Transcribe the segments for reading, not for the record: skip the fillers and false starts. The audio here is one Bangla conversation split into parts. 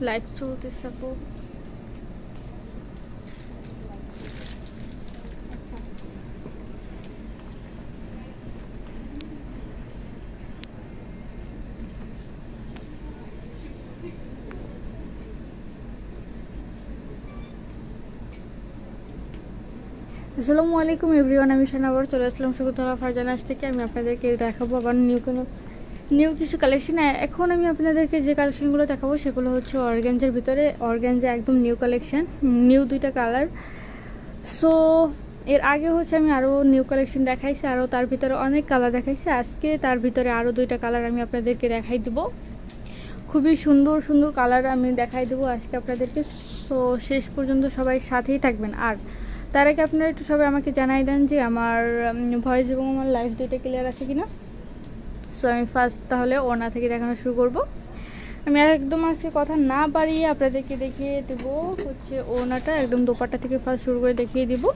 লাইভ চলতেছে আপু। আসসালামু আলাইকুম এভরিওয়ান, আমি শানাবার চলে আসলাম সুগতলা ফারজানাস থেকে। আমি আপনাদেরকে দেখাবো আবার নিউ কিছু কালেকশন। এখন আমি আপনাদেরকে যে কালেকশনগুলো দেখাবো সেগুলো হচ্ছে অর্গানজার ভিতরে। অর্গানজা একদম নিউ কালেকশন, নিউ দুইটা কালার। সো এর আগে হচ্ছে আমি আরও নিউ কালেকশন দেখাইছি, আরও তার ভিতরে অনেক কালার দেখাইছি। আজকে তার ভিতরে আরও দুইটা কালার আমি আপনাদেরকে দেখাই দেবো। খুবই সুন্দর সুন্দর কালার আমি দেখাই দেবো আজকে আপনাদেরকে। সো শেষ পর্যন্ত সবাই সাথেই থাকবেন। আর তার আগে আপনারা একটু সবাই আমাকে জানাই দেন যে আমার ভয়েস এবং আমার লাইভ দুইটা ক্লিয়ার আছে কিনা। সো আমি ফার্স্ট তাহলে ওনা থেকে দেখানো শুরু করব। আমি একদম আজকে কথা না বাড়িয়ে আপনাদেরকে দেখিয়ে দেবো হচ্ছে ওনাটা, একদম দোপাট্টা থেকে ফার্স্ট শুরু করে দেখিয়ে দেবো।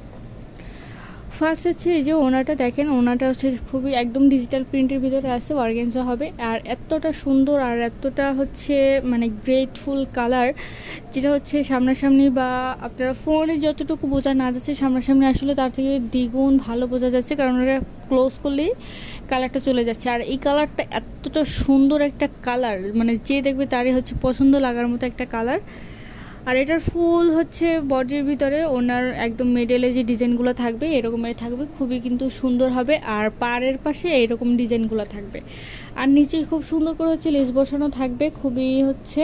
ফার্স্ট হচ্ছে এই যে ওনাটা দেখেন, ওনাটা হচ্ছে খুবই একদম ডিজিটাল প্রিন্টের ভিতরে আছে, অর্গানজা হবে। আর এতটা সুন্দর আর এতটা হচ্ছে মানে গ্রেটফুল কালার, যেটা হচ্ছে সামনাসামনি বা আপনারা ফোনে যতটুকু বোঝা না যাচ্ছে, সামনাসামনি আসলে তার থেকে দ্বিগুণ ভালো বোঝা যাচ্ছে, কারণ এটা ক্লোজ করলেই কালারটা চলে যাচ্ছে। আর এই কালারটা এতটা সুন্দর একটা কালার, মানে যে দেখবে তারই হচ্ছে পছন্দ লাগার মতো একটা কালার। আর এটার ফুল হচ্ছে বডির ভিতরে ওনার একদম মিডলে যে ডিজাইনগুলো থাকবে এরকমের থাকবে, খুবই কিন্তু সুন্দর হবে। আর পাড়ের পাশে এরকম ডিজাইনগুলো থাকবে। আর নিচে খুব সুন্দর করে হচ্ছে লেস বসানো থাকবে, খুবই হচ্ছে,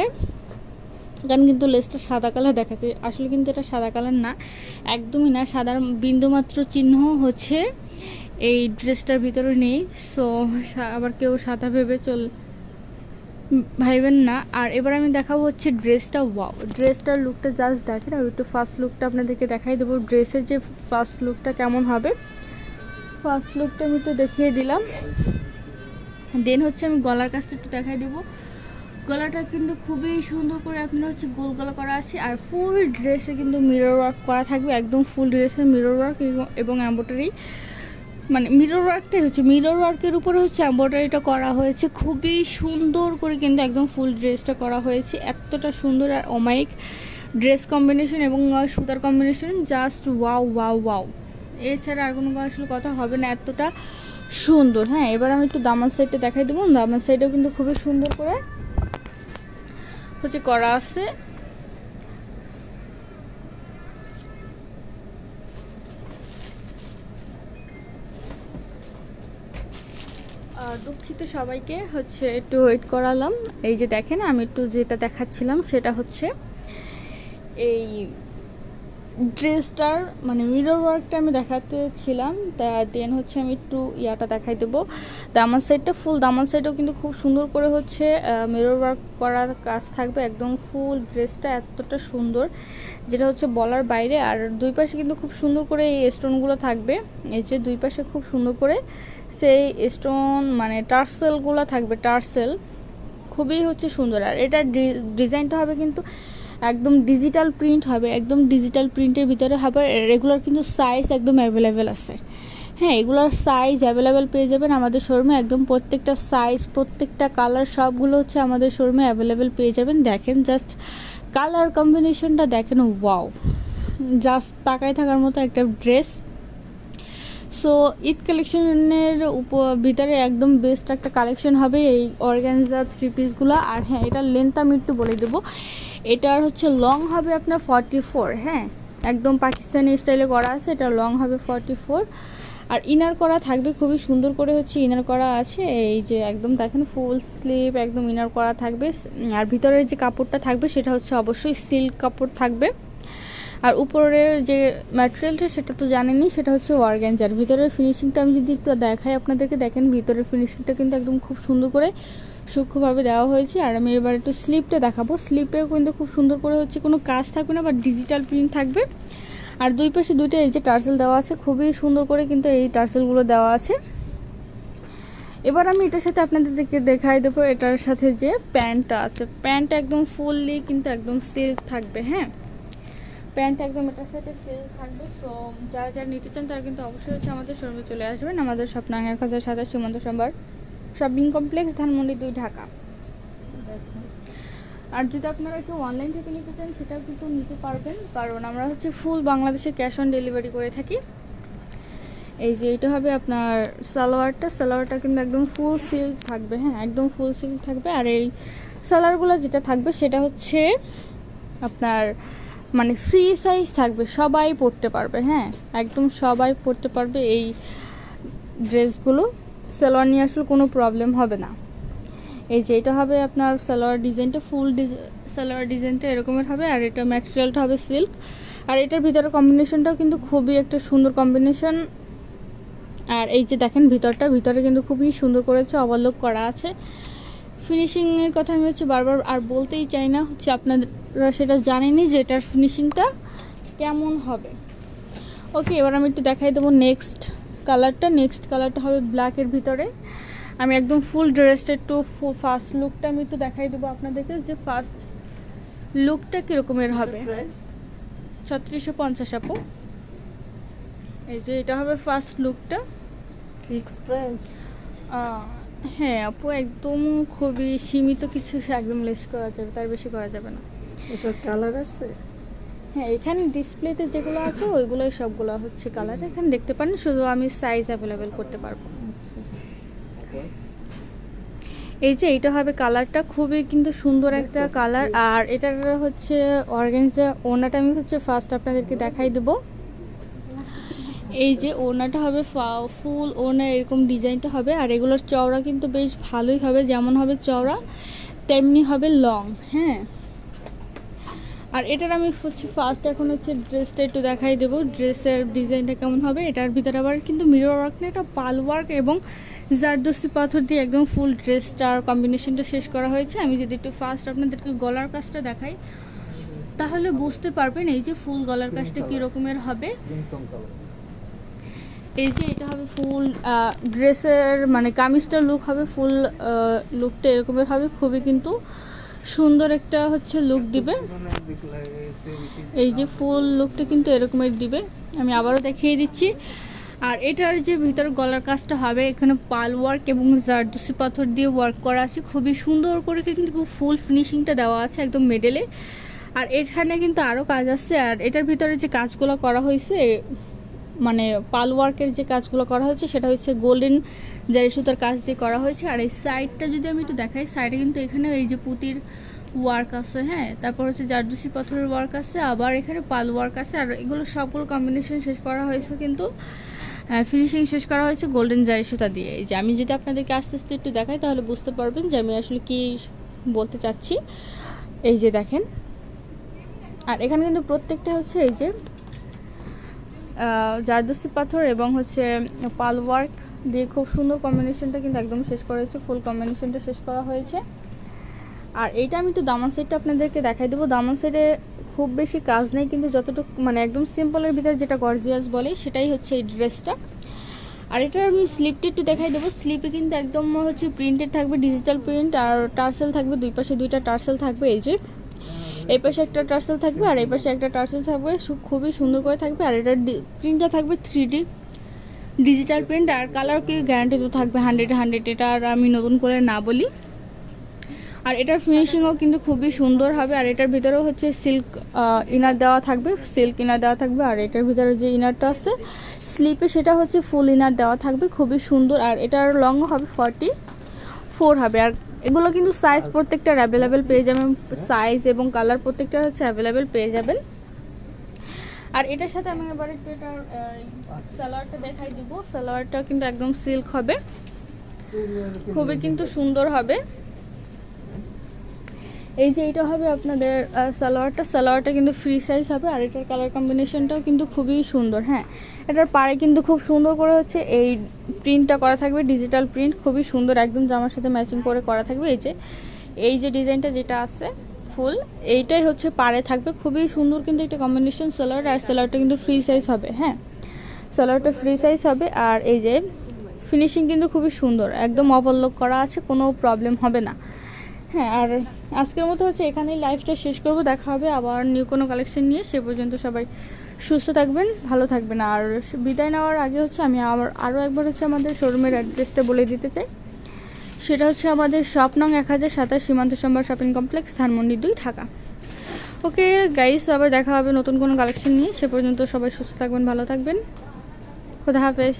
কারণ কিন্তু লেসটা সাদা কালার দেখাচ্ছে, আসলে কিন্তু এটা সাদা কালার না, একদমই না। সাদার বিন্দুমাত্র চিহ্ন হচ্ছে এই ড্রেসটার ভিতরে নেই। সো আবার কেউ সাদা ভেবে ভাইবেন না। আর এবার আমি দেখাবো হচ্ছে ড্রেসটা। ওয়াও, ড্রেসটার লুকটা জাস্ট দেখেন। আমি একটু ফার্স্ট লুকটা আপনাদেরকে দেখাই দেবো, ড্রেসের যে ফার্স্ট লুকটা কেমন হবে। ফার্স্ট লুকটা আমি তো দেখিয়ে দিলাম। দেন হচ্ছে আমি গলার কাজটা একটু দেখাই দেবো। গলাটা কিন্তু খুবই সুন্দর করে আপনার হচ্ছে গোল গলা করা আছে। আর ফুল ড্রেসে কিন্তু মিরর ওয়ার্ক করা থাকবে, একদম ফুল ড্রেসের মিরর ওয়ার্ক এবং এমব্রয়ডারি, মানে মিরর ওয়ার্কটাই হচ্ছে, মিরর ওয়ার্কের উপরে হচ্ছে এমব্রয়ডারিটা করা হয়েছে খুবই সুন্দর করে, কিন্তু একদম ফুল ড্রেসটা করা হয়েছে এতটা সুন্দর। আর অমাইক ড্রেস কম্বিনেশন এবং সুতার combination just wow wow wow, এছাড়া আর কোনো আসলে কথা হবে না, এতটা সুন্দর। হ্যাঁ, এবার আমি একটু দামান সাইডটা দেখাই দেবো। দামান সাইডেও কিন্তু খুবই সুন্দর করে হচ্ছে করা আছে। দুঃখিত সবাইকে, হচ্ছে একটু ওয়েট করালাম। এই যে দেখেন, আমি একটু যেটা দেখাচ্ছিলাম সেটা হচ্ছে এই ড্রেসটার মানে মিরর ওয়ার্কটা আমি দেখাতেছিলাম। দেন হচ্ছে আমি একটু ইয়াটা দেখাই দেবো, দামান সাইডটা। ফুল দামান সাইডও কিন্তু খুব সুন্দর করে হচ্ছে মিরর ওয়ার্ক করার কাজ থাকবে, একদম ফুল ড্রেসটা এতটা সুন্দর যেটা হচ্ছে বলার বাইরে। আর দুই পাশে কিন্তু খুব সুন্দর করে এই স্টোনগুলো থাকবে, এই যে দুই পাশে খুব সুন্দর করে সেই স্টোন মানে টার্সেলগুলো থাকবে, টার্সেল খুবই হচ্ছে সুন্দর। আর এটার ডিজাইনটা হবে কিন্তু একদম ডিজিটাল প্রিন্ট হবে, একদম ডিজিটাল প্রিন্টের ভিতরে হবে। রেগুলার কিন্তু সাইজ একদম অ্যাভেলেবেল আছে। হ্যাঁ, এগুলোর সাইজ অ্যাভেলেবেল পেয়ে যাবেন আমাদের শোরুমে, একদম প্রত্যেকটা সাইজ প্রত্যেকটা কালার সবগুলো হচ্ছে আমাদের শোরুমে অ্যাভেলেবেল পেয়ে যাবেন। দেখেন জাস্ট কালার কম্বিনেশনটা দেখেন, ওয়াও, জাস্ট তাকায় থাকার মতো একটা ড্রেস। সো ঈদ কালেকশনের ভিতরে একদম বেস্ট একটা কালেকশন হবে এই অর্গানজা থ্রি পিসগুলো। আর হ্যাঁ, এটার লেন্থ আমি একটু বলে দেবো, এটার হচ্ছে লং হবে আপনার 44। হ্যাঁ, একদম পাকিস্তানি স্টাইলে করা আছে, এটা লং হবে 44। আর ইনার করা থাকবে খুবই সুন্দর করে হচ্ছে ইনার করা আছে, এই যে একদম দেখেন ফুল স্লিভ একদম ইনার করা থাকবে। আর ভিতরের যে কাপড়টা থাকবে সেটা হচ্ছে অবশ্যই সিল্ক কাপড় থাকবে। আর উপরের যে ম্যাটেরিয়ালটা সেটা তো জানেনই, সেটা হচ্ছে অর্গানজার। ভিতরের ফিনিশিংটা আমি যদি একটু দেখাই আপনাদেরকে, দেখেন ভিতরের ফিনিশিংটা কিন্তু একদম খুব সুন্দর করে সূক্ষ্মভাবে দেওয়া হয়েছে। আর আমি এবার একটু স্লিপটা দেখাবো। স্লিপেও কিন্তু খুব সুন্দর করে হচ্ছে কোনো কাজ থাকবে না, বা ডিজিটাল প্রিন্ট থাকবে। আর দুই পাশে দুইটা এই যে টার্সেল দেওয়া আছে, খুবই সুন্দর করে কিন্তু এই টার্সেলগুলো দেওয়া আছে। এবার আমি এটার সাথে আপনাদেরকে দেখাই দেবো, এটার সাথে যে প্যান্টটা আছে, প্যান্টটা একদম ফুললি কিন্তু একদম সিল্ক থাকবে। হ্যাঁ, প্যান্ট একদম এটার সাথে সিল্ক থাকবে। সো যারা যারা নিতে চান তারা কিন্তু অবশ্যই হচ্ছে আমাদের শোরুমে চলে আসবেন। আমাদের স্বপ্ন 1027 সীমান্ত সম্ভার শপিং কমপ্লেক্স, ধানমন্ডি 2, ঢাকা। আর যদি আপনারা কেউ অনলাইন থেকে নিতে চান সেটাও কিন্তু নিতে পারবেন, কারণ আমরা হচ্ছে ফুল বাংলাদেশে ক্যাশ অন ডেলিভারি করে থাকি। এই যে এটা হবে আপনার সালোয়ারটা কিন্তু একদম ফুল সিল্ক থাকবে, হ্যাঁ একদম ফুল সিল্ক থাকবে। আর এই সালোয়ারগুলো যেটা থাকবে সেটা হচ্ছে আপনার মানে ফ্রি সাইজ থাকবে, সবাই পরতে পারবে, হ্যাঁ একদম সবাই পরতে পারবে এই ড্রেসগুলো। সালোয়ার নিয়ে আসলে কোনো প্রবলেম হবে না। এই যে এটা হবে আপনার সালোয়ার ডিজাইনটা, ফুল সালোয়ার ডিজাইনটা এরকমের হবে। আর এটা ম্যাটেরিয়ালটা হবে সিল্ক। আর এটার ভিতরে কম্বিনেশনটাও কিন্তু খুবই একটা সুন্দর কম্বিনেশন। আর এই যে দেখেন ভিতরে কিন্তু খুবই সুন্দর করেছে, ওভারলক করা আছে। ফিনিশিংয়ের কথা আমি হচ্ছে বারবার আর বলতেই চাই না, হচ্ছে আপনারা সেটা জানেনই যে এটার ফিনিশিংটা কেমন হবে। ওকে, এবার আমি একটু দেখাই দেবো নেক্সট কালারটা হবে ব্ল্যাকের ভিতরে। আমি একদম ফুল ড্রেসটা একটু ফার্স্ট লুকটা আমি একটু দেখাই দেবো আপনাদেরকে, যে ফার্স্ট লুকটা কীরকমের হবে। 3650 আপু। এই যে এটা হবে ফার্স্ট লুকটা। Fix price? হ্যাঁ আপু, একদম খুবই সীমিত কিছু একদম লেস করা যাবে, তার বেশি করা যাবে না। এটার কালার আছে? হ্যাঁ, এখানে ডিসপ্লেতে যেগুলো আছে ওইগুলোই সবগুলো হচ্ছে কালার, এখানে দেখতে পারেন, শুধু আমি সাইজ অ্যাভেলেবেল করতে পারবো। এই যে এইটা হবে কালারটা, খুবই কিন্তু সুন্দর একটা কালার। আর এটার হচ্ছে অর্গানজা ওড়নাটা আমি হচ্ছে ফার্স্ট আপনাদেরকে দেখাই দেবো। এই যে ওড়নাটা হবে ফুল ওড়না, এরকম ডিজাইনটা হবে। আর এগুলোর চওড়া কিন্তু বেশ ভালোই হবে, যেমন হবে চওড়া তেমনি হবে লং, হ্যাঁ। আর এটার আমি হচ্ছে ফার্স্ট এখন হচ্ছে ড্রেসটা একটু দেখাই দেবো, ড্রেসের ডিজাইনটা কেমন হবে। এটার ভিতরে আবার কিন্তু মিরর ওয়ার্ক না, এটা পাল ওয়ার্ক এবং জারদস্তি পাথর দিয়ে একদম ফুল ড্রেসটার কম্বিনেশনটা শেষ করা হয়েছে। আমি যদি একটু ফার্স্ট আপনাদেরকে গলার কাজটা দেখাই তাহলে বুঝতে পারবেন এই যে ফুল গলার কাজটা কী রকমের হবে। এই যে এটা হবে ফুল ড্রেসের মানে কামিজটার লুক হবে, ফুল লুকটা এরকমের হবে, খুবই কিন্তু সুন্দর একটা হচ্ছে লুক দিবে। এই যে ফুল লুকটা কিন্তু এরকমের দিবে, আমি আবারও দেখিয়ে দিচ্ছি। আর এটার যে ভিতর গলার কাজটা হবে, এখানে পাল ওয়ার্ক এবং জারদস্তি পাথর দিয়ে ওয়ার্ক করা আছে, খুবই সুন্দর করে কিন্তু ফুল ফিনিশিংটা দেওয়া আছে একদম মেডেলে। আর এখানে কিন্তু আরও কাজ আছে। আর এটার ভিতরে যে কাজগুলো করা হয়েছে মানে পাল ওয়ার্কের যে কাজগুলো করা হয়েছে সেটা হচ্ছে গোল্ডেন জারি সুতার কাজ দিয়ে করা হয়েছে। আর এই সাইডটা যদি আমি একটু দেখাই, সাইডে কিন্তু এখানে এই যে পুঁতির ওয়ার্ক আছে, হ্যাঁ, তারপর হচ্ছে জারদস্তি পাথরের ওয়ার্ক আছে, আবার এখানে পাল ওয়ার্ক আছে। আর এগুলো সবগুলো কম্বিনেশন শেষ করা হয়েছে, কিন্তু ফিনিশিং শেষ করা হয়েছে গোল্ডেন জারি সুতা দিয়ে। এই যে আমি যদি আপনাদেরকে আস্তে আস্তে একটু দেখাই তাহলে বুঝতে পারবেন যে আমি আসলে কি বলতে চাচ্ছি। এই যে দেখেন, আর এখানে কিন্তু প্রত্যেকটা হচ্ছে এই যে জারদস্তি পাথর এবং হচ্ছে পাল ওয়ার্ক দিয়ে খুব সুন্দর কম্বিনেশনটা কিন্তু একদম শেষ করা হয়েছে, ফুল কম্বিনেশনটা শেষ করা হয়েছে। আর এইটা আমি একটু দামান সেটটা আপনাদেরকে দেখাই দেবো। দামান সেটে খুব বেশি কাজ নেই, কিন্তু যতটুকু মানে একদম সিম্পলের ভিতরে যেটা গর্জিয়াস বলে সেটাই হচ্ছে এই ড্রেসটা। আর এটার আমি স্লিপটা একটু দেখাই দেবো। স্লিপে কিন্তু একদম হচ্ছে প্রিন্টেড থাকবে, ডিজিটাল প্রিন্ট, আর টার্সেল থাকবে, দুই পাশে দুইটা টার্সেল থাকবে। এই যে এই পাশে একটা টার্সেল থাকবে আর এই পাশে একটা টার্সেল থাকবে, খুবই সুন্দর করে থাকবে। আর এটার প্রিন্টটা থাকবে 3D ডিজিটাল প্রিন্ট। আর কালার কি গ্যারান্টি তো থাকবে 100 এটা আর আমি নতুন করে না বলি। আর এটার ফিনিশিংও কিন্তু খুবই সুন্দর হবে। আর এটার ভিতরেও হচ্ছে সিল্ক ইনার দেওয়া থাকবে, আর এটার ভিতরে যে ইনারটা আছে স্লিপে সেটা হচ্ছে ফুল ইনার দেওয়া থাকবে, খুবই সুন্দর। আর এটার লং হবে 44 হবে। আর এগুলো কিন্তু সাইজ প্রত্যেকটার অ্যাভেলেবেল পেয়ে যাবেন, সাইজ এবং কালার প্রত্যেকটা হচ্ছে অ্যাভেলেবেল পেয়ে যাবেন। আর এটার সাথে আমি এবার একটু এটার সালোয়ারটা দেখাই দিব। সালোয়ারটা কিন্তু একদম সিল্ক হবে, খুবই কিন্তু সুন্দর হবে। এই যে এটা হবে আপনাদের সালোয়ারটা কিন্তু ফ্রি সাইজ হবে। আর এটার কালার কম্বিনেশনটাও কিন্তু খুবই সুন্দর, হ্যাঁ। এটার পাড়ে কিন্তু খুব সুন্দর করে হচ্ছে এই প্রিন্টটা করা থাকবে, ডিজিটাল প্রিন্ট, খুবই সুন্দর, একদম জামার সাথে ম্যাচিং করে করা থাকবে। এই যে ডিজাইনটা যেটা আছে ফুল, এইটাই হচ্ছে পাড়ে থাকবে, খুবই সুন্দর কিন্তু একটা কম্বিনেশন সালোয়ার। আর সালোয়ারটা কিন্তু ফ্রি সাইজ হবে, হ্যাঁ, সালোয়ারটা ফ্রি সাইজ হবে। আর এই যে ফিনিশিং কিন্তু খুবই সুন্দর, একদম ওভারলক করা আছে, কোনো প্রবলেম হবে না, হ্যাঁ। আর আজকের মতো হচ্ছে এখানেই লাইভটা শেষ করব, দেখা হবে আবার নিউ কোনো কালেকশন নিয়ে। সে পর্যন্ত সবাই সুস্থ থাকবেন, ভালো থাকবেন। আর বিদায় নেওয়ার আগে হচ্ছে আমি আরও একবার হচ্ছে আমাদের শোরুমের অ্যাড্রেসটা বলে দিতে চাই। সেটা হচ্ছে আমাদের শপ নং 1027 সীমান্ত সম্ভার shopping complex Dhanmondi 2 Dhaka. Okay guys, আবার দেখা হবে নতুন কোনো কালেকশন নিয়ে। সে পর্যন্ত সবাই সুস্থ থাকবেন, ভালো থাকবেন। খোদা হাফেজ।